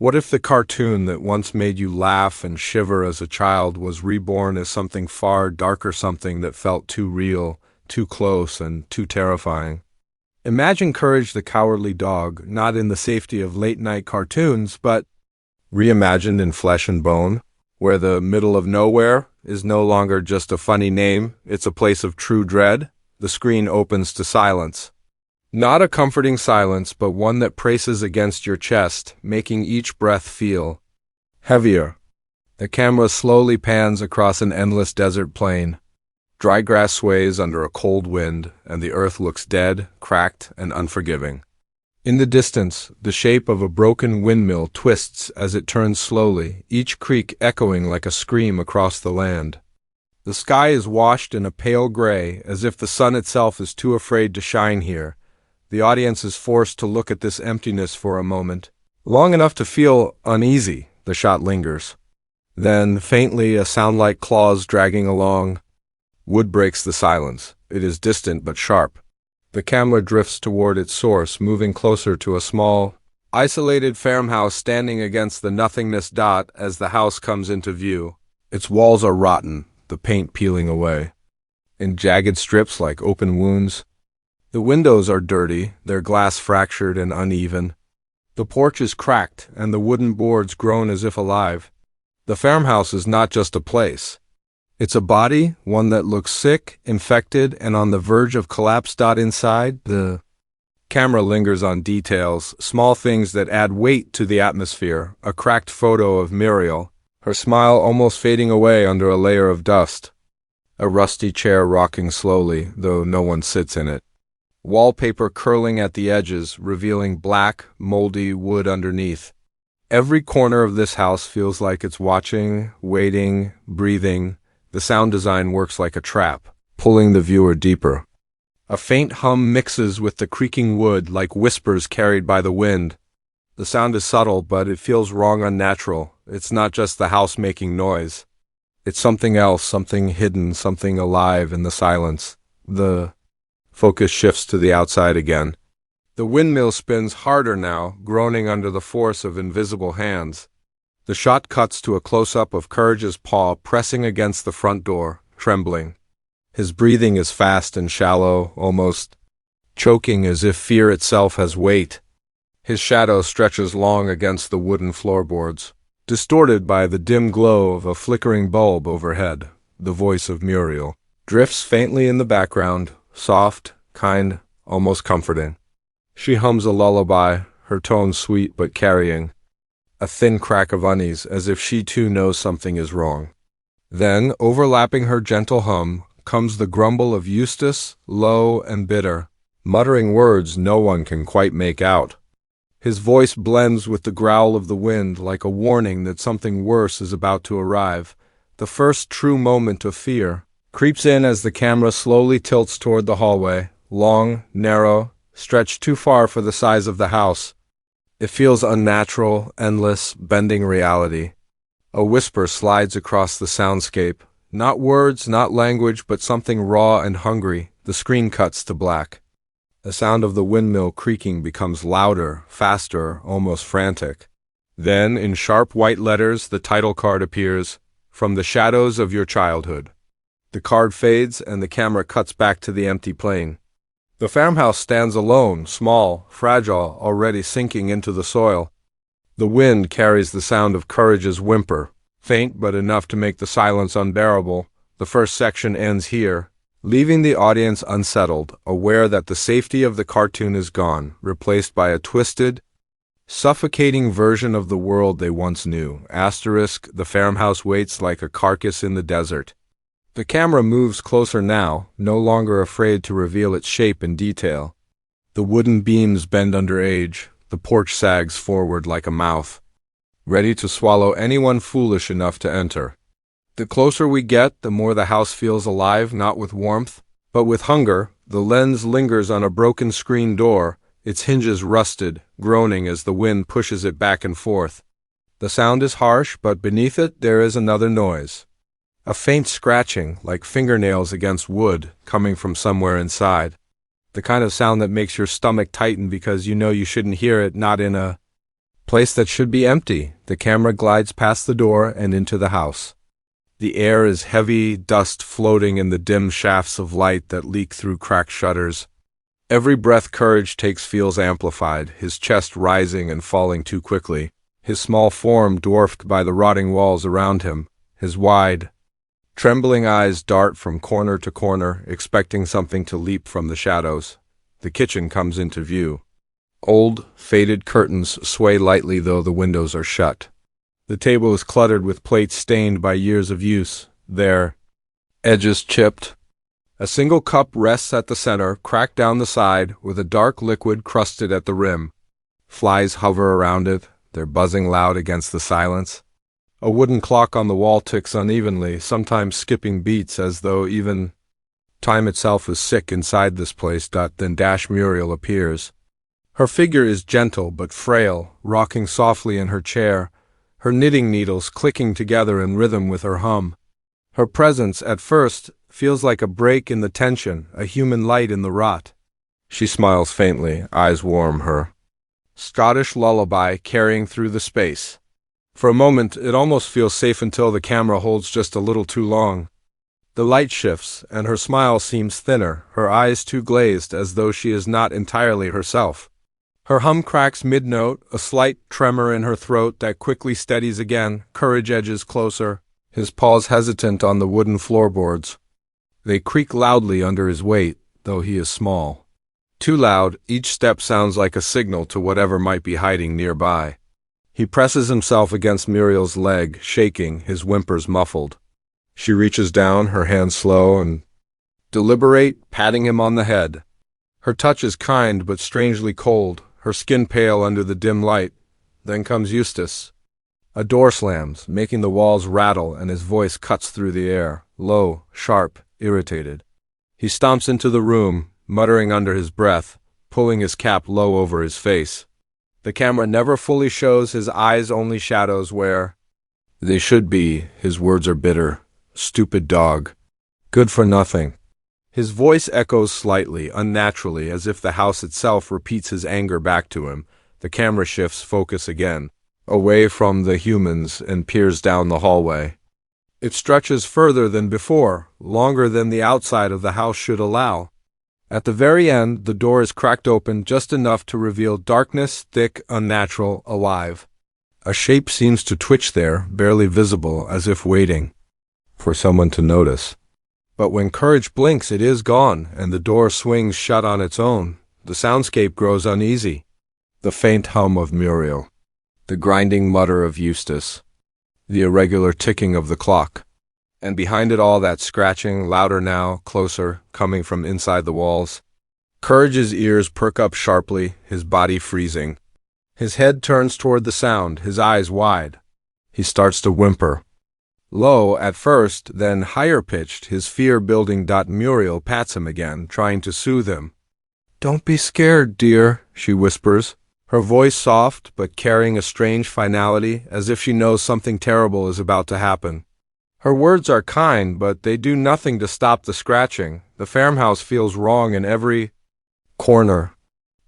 What if the cartoon that once made you laugh and shiver as a child was reborn as something far darker, something that felt too real, too close, and too terrifying? Imagine Courage the Cowardly Dog, not in the safety of late-night cartoons, but reimagined in flesh and bone, where the middle of nowhere is no longer just a funny name, it's a place of true dread. The screen opens to silence. Not a comforting silence, but one that presses against your chest, making each breath feel heavier. The camera slowly pans across an endless desert plain. Dry grass sways under a cold wind, and the earth looks dead, cracked, and unforgiving. In the distance, the shape of a broken windmill twists as it turns slowly, each creak echoing like a scream across the land. The sky is washed in a pale gray, as if the sun itself is too afraid to shine here. The audience is forced to look at this emptiness for a moment. Long enough to feel uneasy, the shot lingers. Then, faintly, a sound like claws dragging along. Wood breaks the silence. It is distant but sharp. The camera drifts toward its source, moving closer to a small, isolated farmhouse standing against the nothingness dot as the house comes into view. Its walls are rotten, the paint peeling away, in jagged strips like open wounds. The windows are dirty, their glass fractured and uneven. The porch is cracked, and the wooden boards groan as if alive. The farmhouse is not just a place. It's a body, one that looks sick, infected, and on the verge of collapse. Inside, the camera lingers on details, small things that add weight to the atmosphere. A cracked photo of Muriel, her smile almost fading away under a layer of dust. A rusty chair rocking slowly, though no one sits in it. Wallpaper curling at the edges, revealing black, moldy wood underneath. Every corner of this house feels like it's watching, waiting, breathing. The sound design works like a trap, pulling the viewer deeper. A faint hum mixes with the creaking wood like whispers carried by the wind. The sound is subtle, but it feels wrong, unnatural. It's not just the house making noise. It's something else, something hidden, something alive in the silence. The focus shifts to the outside again. The windmill spins harder now, groaning under the force of invisible hands. The shot cuts to a close-up of Courage's paw pressing against the front door, trembling. His breathing is fast and shallow, almost choking as if fear itself has weight. His shadow stretches long against the wooden floorboards, distorted by the dim glow of a flickering bulb overhead. The voice of Muriel drifts faintly in the background, soft, kind, almost comforting. She hums a lullaby, her tone sweet but carrying. A thin crack of unease, as if she too knows something is wrong. Then, overlapping her gentle hum, comes the grumble of Eustace, low and bitter, muttering words no one can quite make out. His voice blends with the growl of the wind like a warning that something worse is about to arrive. The first true moment of fear creeps in as the camera slowly tilts toward the hallway, long, narrow, stretched too far for the size of the house. It feels unnatural, endless, bending reality. A whisper slides across the soundscape. Not words, not language, but something raw and hungry. The screen cuts to black. The sound of the windmill creaking becomes louder, faster, almost frantic. Then, in sharp white letters, the title card appears, "From the Shadows of Your Childhood." The card fades, and the camera cuts back to the empty plain. The farmhouse stands alone, small, fragile, already sinking into the soil. The wind carries the sound of Courage's whimper, faint but enough to make the silence unbearable. The first section ends here, leaving the audience unsettled, aware that the safety of the cartoon is gone, replaced by a twisted, suffocating version of the world they once knew. The farmhouse waits like a carcass in the desert. The camera moves closer now, no longer afraid to reveal its shape in detail. The wooden beams bend under age, the porch sags forward like a mouth, ready to swallow anyone foolish enough to enter. The closer we get, the more the house feels alive, not with warmth, but with hunger. The lens lingers on a broken screen door, its hinges rusted, groaning as the wind pushes it back and forth. The sound is harsh, but beneath it there is another noise. A faint scratching, like fingernails against wood, coming from somewhere inside. The kind of sound that makes your stomach tighten because you know you shouldn't hear it, not in a Place that should be empty. The camera glides past the door and into the house. The air is heavy, dust floating in the dim shafts of light that leak through cracked shutters. Every breath Courage takes feels amplified, his chest rising and falling too quickly, his small form dwarfed by the rotting walls around him, his wide, trembling eyes dart from corner to corner, expecting something to leap from the shadows. The kitchen comes into view. Old, faded curtains sway lightly though the windows are shut. The table is cluttered with plates stained by years of use, their edges chipped. A single cup rests at the center, cracked down the side, with a dark liquid crusted at the rim. Flies hover around it, their buzzing loud against the silence. A wooden clock on the wall ticks unevenly, sometimes skipping beats as though even time itself is sick inside this place. Then Muriel appears. Her figure is gentle but frail, rocking softly in her chair, her knitting needles clicking together in rhythm with her hum. Her presence, at first, feels like a break in the tension, a human light in the rot. She smiles faintly, eyes warm, her Scottish lullaby carrying through the space. For a moment, it almost feels safe until the camera holds just a little too long. The light shifts, and her smile seems thinner, her eyes too glazed, as though she is not entirely herself. Her hum cracks mid-note, a slight tremor in her throat that quickly steadies again. Courage edges closer, his paws hesitant on the wooden floorboards. They creak loudly under his weight, though he is small. Too loud, each step sounds like a signal to whatever might be hiding nearby. He presses himself against Muriel's leg, shaking, his whimpers muffled. She reaches down, her hands slow and deliberate, patting him on the head. Her touch is kind but strangely cold, her skin pale under the dim light. Then comes Eustace. A door slams, making the walls rattle, and his voice cuts through the air, low, sharp, irritated. He stomps into the room, muttering under his breath, pulling his cap low over his face. The camera never fully shows his eyes, only shadows where they should be. His words are bitter. Stupid dog. Good for nothing. His voice echoes slightly, unnaturally, as if the house itself repeats his anger back to him. The camera shifts focus again, away from the humans, and peers down the hallway. It stretches further than before, longer than the outside of the house should allow. At the very end, the door is cracked open just enough to reveal darkness, thick, unnatural, alive. A shape seems to twitch there, barely visible, as if waiting for someone to notice. But when Courage blinks, it is gone, and the door swings shut on its own. The soundscape grows uneasy. The faint hum of Muriel, the grinding mutter of Eustace, the irregular ticking of the clock. And behind it all, that scratching, louder now, closer, coming from inside the walls. Courage's ears perk up sharply, his body freezing. His head turns toward the sound, his eyes wide. He starts to whimper. Low at first, then higher-pitched, his fear building. Muriel pats him again, trying to soothe him. "Don't be scared, dear," she whispers, her voice soft but carrying a strange finality, as if she knows something terrible is about to happen. Her words are kind, but they do nothing to stop the scratching. The farmhouse feels wrong in every corner.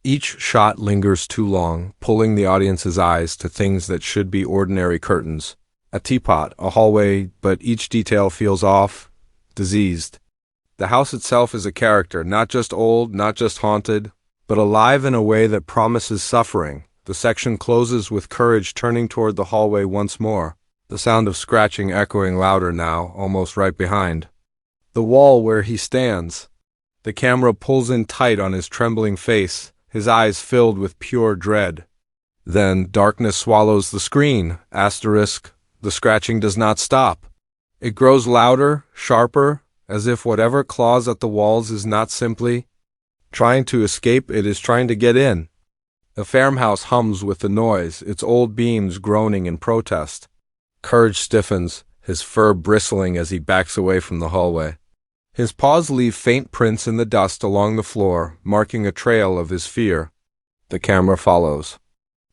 Each shot lingers too long, pulling the audience's eyes to things that should be ordinary curtains. A teapot, a hallway, but each detail feels off, diseased. The house itself is a character, not just old, not just haunted, but alive in a way that promises suffering. The section closes with Courage turning toward the hallway once more, the sound of scratching echoing louder now, almost right behind the wall where he stands. The camera pulls in tight on his trembling face, his eyes filled with pure dread. Then darkness swallows the screen, asterisk. The scratching does not stop. It grows louder, sharper, as if whatever claws at the walls is not simply trying to escape, it is trying to get in. The farmhouse hums with the noise, its old beams groaning in protest. Courage stiffens, his fur bristling as he backs away from the hallway. His paws leave faint prints in the dust along the floor, marking a trail of his fear. The camera follows.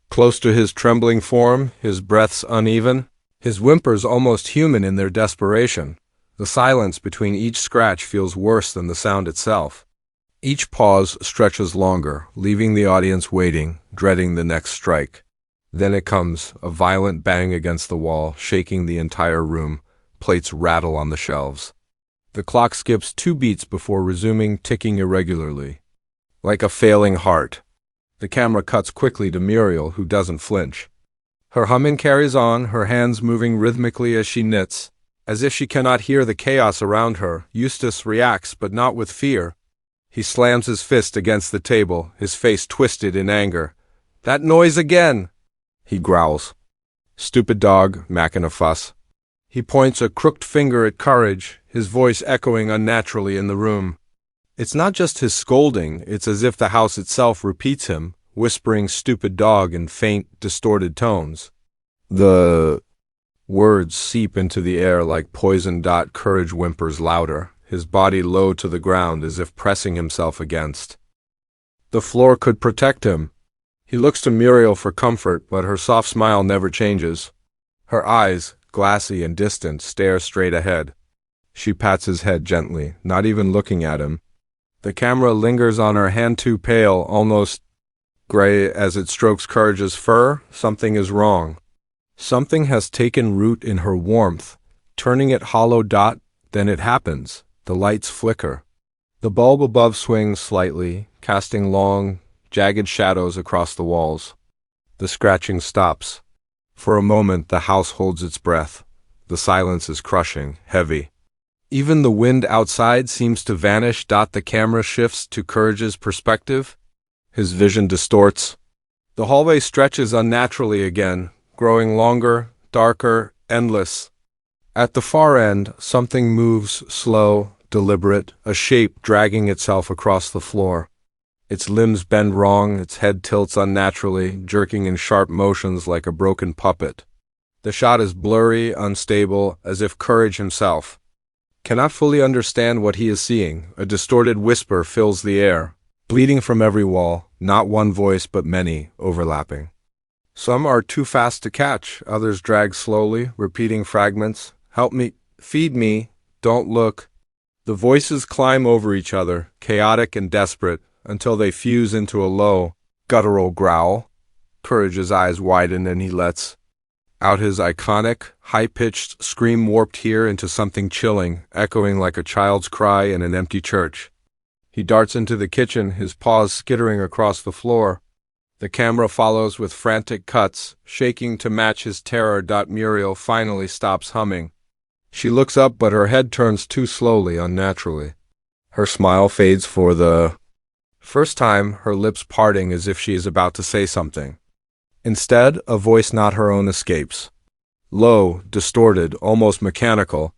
Close to his trembling form, his breaths uneven, his whimpers almost human in their desperation. The silence between each scratch feels worse than the sound itself. Each pause stretches longer, leaving the audience waiting, dreading the next strike. Then it comes, a violent bang against the wall, shaking the entire room. Plates rattle on the shelves. The clock skips 2 beats before resuming, ticking irregularly. Like a failing heart. The camera cuts quickly to Muriel, who doesn't flinch. Her humming carries on, her hands moving rhythmically as she knits. As if she cannot hear the chaos around her, Eustace reacts, but not with fear. He slams his fist against the table, his face twisted in anger. "That noise again!" he growls. "Stupid dog," macking a fuss. He points a crooked finger at Courage, his voice echoing unnaturally in the room. It's not just his scolding, it's as if the house itself repeats him, whispering "stupid dog" in faint, distorted tones. The words seep into the air like poison. Courage whimpers louder, his body low to the ground as if pressing himself against. The floor could protect him. He looks to Muriel for comfort, but her soft smile never changes. Her eyes, glassy and distant, stare straight ahead. She pats his head gently, not even looking at him. The camera lingers on her hand, too pale, almost gray, as it strokes Courage's fur. Something is wrong. Something has taken root in her warmth, turning it hollow. Then it happens. The lights flicker. The bulb above swings slightly, casting long, jagged shadows across the walls. The scratching stops. For a moment, the house holds its breath. The silence is crushing, heavy. Even the wind outside seems to vanish. The camera shifts to Courage's perspective. His vision distorts. The hallway stretches unnaturally again, growing longer, darker, endless. At the far end, something moves, slow, deliberate, a shape dragging itself across the floor. Its limbs bend wrong, its head tilts unnaturally, jerking in sharp motions like a broken puppet. The shot is blurry, unstable, as if Courage himself cannot fully understand what he is seeing. A distorted whisper fills the air, bleeding from every wall, not one voice but many, overlapping. Some are too fast to catch, others drag slowly, repeating fragments. "Help me, feed me, don't look." The voices climb over each other, chaotic and desperate, until they fuse into a low, guttural growl. Courage's eyes widen and he lets out his iconic, high-pitched scream, warped here into something chilling, echoing like a child's cry in an empty church. He darts into the kitchen, his paws skittering across the floor. The camera follows with frantic cuts, shaking to match his terror. Muriel finally stops humming. She looks up, but her head turns too slowly, unnaturally. Her smile fades for the first time, her lips parting as if she is about to say something. Instead, a voice not her own escapes. Low, distorted, almost mechanical.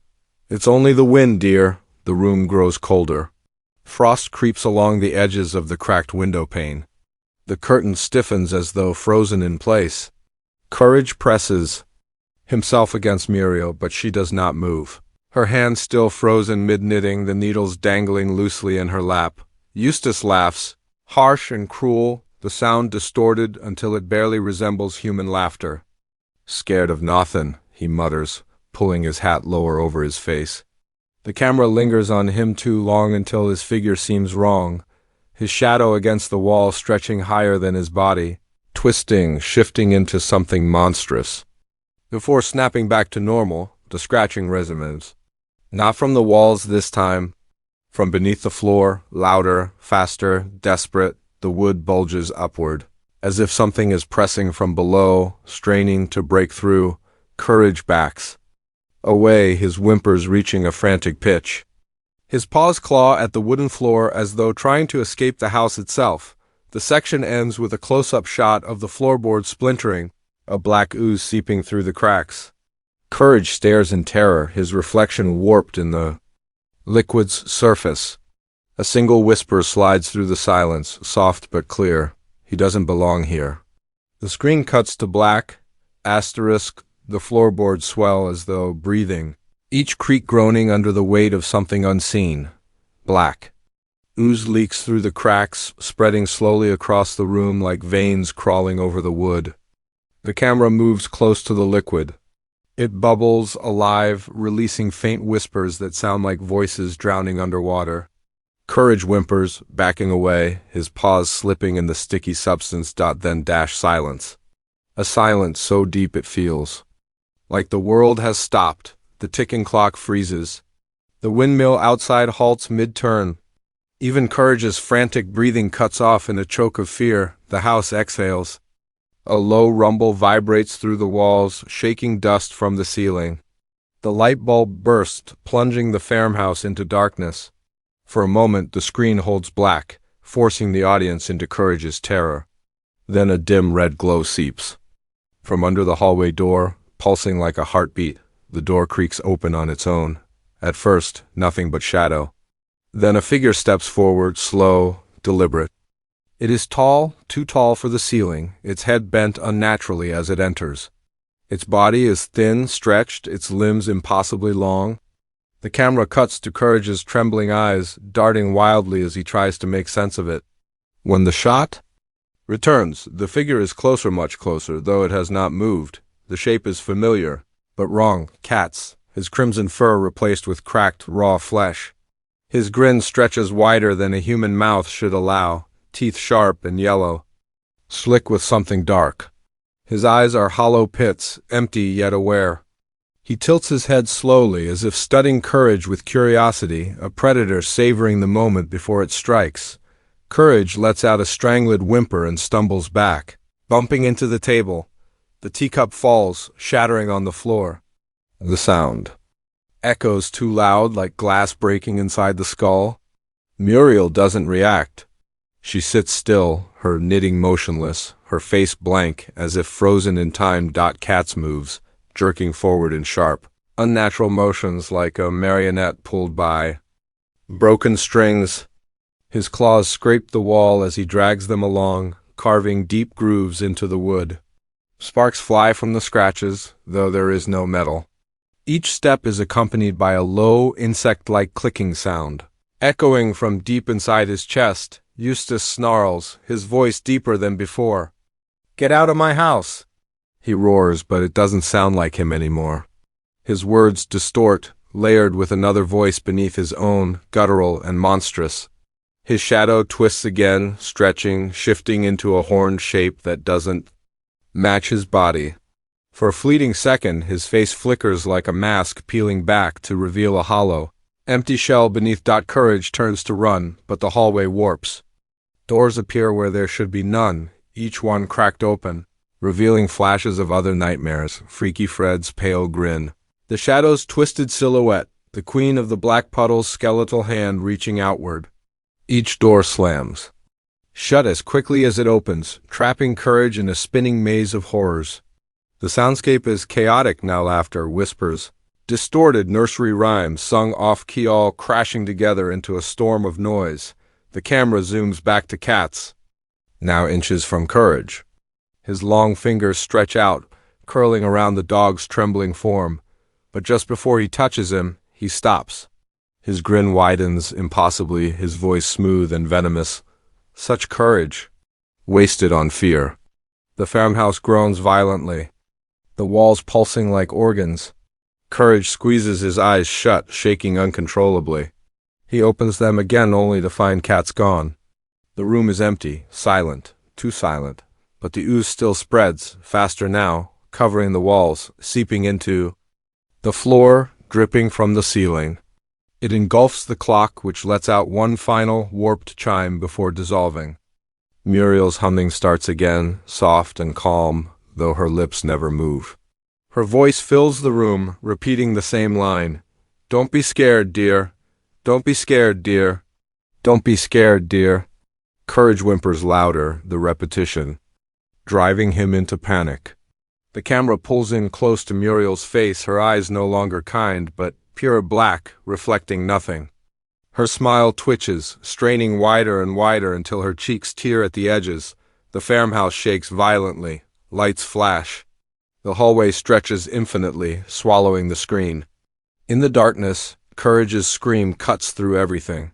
"It's only the wind, dear." The room grows colder. Frost creeps along the edges of the cracked window pane. The curtain stiffens as though frozen in place. Courage presses himself against Muriel, but she does not move. Her hands still frozen mid-knitting, the needles dangling loosely in her lap. Eustace laughs, harsh and cruel, the sound distorted until it barely resembles human laughter. "Scared of nothin'," he mutters, pulling his hat lower over his face. The camera lingers on him too long until his figure seems wrong, his shadow against the wall stretching higher than his body, twisting, shifting into something monstrous. Before snapping back to normal, the scratching resumes. Not from the walls this time. From beneath the floor, louder, faster, desperate, the wood bulges upward, as if something is pressing from below, straining to break through. Courage backs away, his whimpers reaching a frantic pitch. His paws claw at the wooden floor as though trying to escape the house itself. The section ends with a close-up shot of the floorboard splintering, a black ooze seeping through the cracks. Courage stares in terror, his reflection warped in the liquid's surface. A single whisper slides through the silence, soft but clear. He doesn't belong here. The screen cuts to black, asterisk, the floorboards swell as though breathing, each creak groaning under the weight of something unseen. Black. Ooze leaks through the cracks, spreading slowly across the room like veins crawling over the wood. The camera moves close to the liquid. It bubbles, alive, releasing faint whispers that sound like voices drowning underwater. Courage whimpers, backing away, his paws slipping in the sticky substance. Then silence. A silence so deep it feels like the world has stopped. The ticking clock freezes. The windmill outside halts mid-turn. Even Courage's frantic breathing cuts off in a choke of fear. The house exhales. A low rumble vibrates through the walls, shaking dust from the ceiling. The light bulb bursts, plunging the farmhouse into darkness. For a moment, the screen holds black, forcing the audience into Courage's terror. Then a dim red glow seeps. From under the hallway door, pulsing like a heartbeat, the door creaks open on its own. At first, nothing but shadow. Then a figure steps forward, slow, deliberate. It is tall, too tall for the ceiling, its head bent unnaturally as it enters. Its body is thin, stretched, its limbs impossibly long. The camera cuts to Courage's trembling eyes, darting wildly as he tries to make sense of it. When the shot returns, the figure is closer, much closer, though it has not moved. The shape is familiar, but wrong. Katz, his crimson fur replaced with cracked, raw flesh. His grin stretches wider than a human mouth should allow, teeth sharp and yellow, slick with something dark. His eyes are hollow pits, empty yet aware. He tilts his head slowly, as if studying Courage with curiosity, a predator savoring the moment before it strikes. Courage lets out a strangled whimper and stumbles back, bumping into the table. The teacup falls, shattering on the floor. The sound echoes too loud, like glass breaking inside the skull. Muriel doesn't react. She sits still, her knitting motionless, her face blank, as if frozen in time. Katz moves, jerking forward in sharp, unnatural motions like a marionette pulled by broken strings. His claws scrape the wall as he drags them along, carving deep grooves into the wood. Sparks fly from the scratches, though there is no metal. Each step is accompanied by a low, insect-like clicking sound. Echoing from deep inside his chest, Eustace snarls, his voice deeper than before. "Get out of my house!" He roars, but it doesn't sound like him anymore. His words distort, layered with another voice beneath his own, guttural and monstrous. His shadow twists again, stretching, shifting into a horned shape that doesn't match his body. For a fleeting second, his face flickers like a mask peeling back to reveal a hollow, empty shell beneath. Courage turns to run, but the hallway warps. Doors appear where there should be none, each one cracked open, revealing flashes of other nightmares, Freaky Fred's pale grin. The shadow's twisted silhouette, the queen of the black puddle's skeletal hand reaching outward. Each door slams shut as quickly as it opens, trapping Courage in a spinning maze of horrors. The soundscape is chaotic now. Laughter, whispers, distorted nursery rhymes sung off-key, all crashing together into a storm of noise. The camera zooms back to Katz, now inches from Courage. His long fingers stretch out, curling around the dog's trembling form. But just before he touches him, he stops. His grin widens impossibly, his voice smooth and venomous. Such courage, wasted on fear. The farmhouse groans violently, the walls pulsing like organs. Courage squeezes his eyes shut, shaking uncontrollably. He opens them again only to find Katz gone. The room is empty, silent, too silent, but the ooze still spreads, faster now, covering the walls, seeping into the floor, dripping from the ceiling. It engulfs the clock, which lets out one final, warped chime before dissolving. Muriel's humming starts again, soft and calm, though her lips never move. Her voice fills the room, repeating the same line. "Don't be scared, dear. Don't be scared, dear. Don't be scared, dear." Courage whimpers louder, the repetition, driving him into panic. The camera pulls in close to Muriel's face, her eyes no longer kind, but pure black, reflecting nothing. Her smile twitches, straining wider and wider until her cheeks tear at the edges. The farmhouse shakes violently. Lights flash. The hallway stretches infinitely, swallowing the screen. In the darkness, Courage's scream cuts through everything,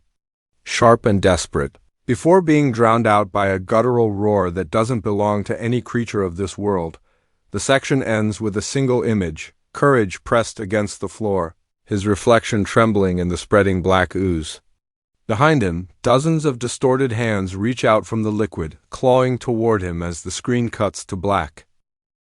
sharp and desperate, before being drowned out by a guttural roar that doesn't belong to any creature of this world. The section ends with a single image, Courage pressed against the floor, his reflection trembling in the spreading black ooze. Behind him, dozens of distorted hands reach out from the liquid, clawing toward him as the screen cuts to black.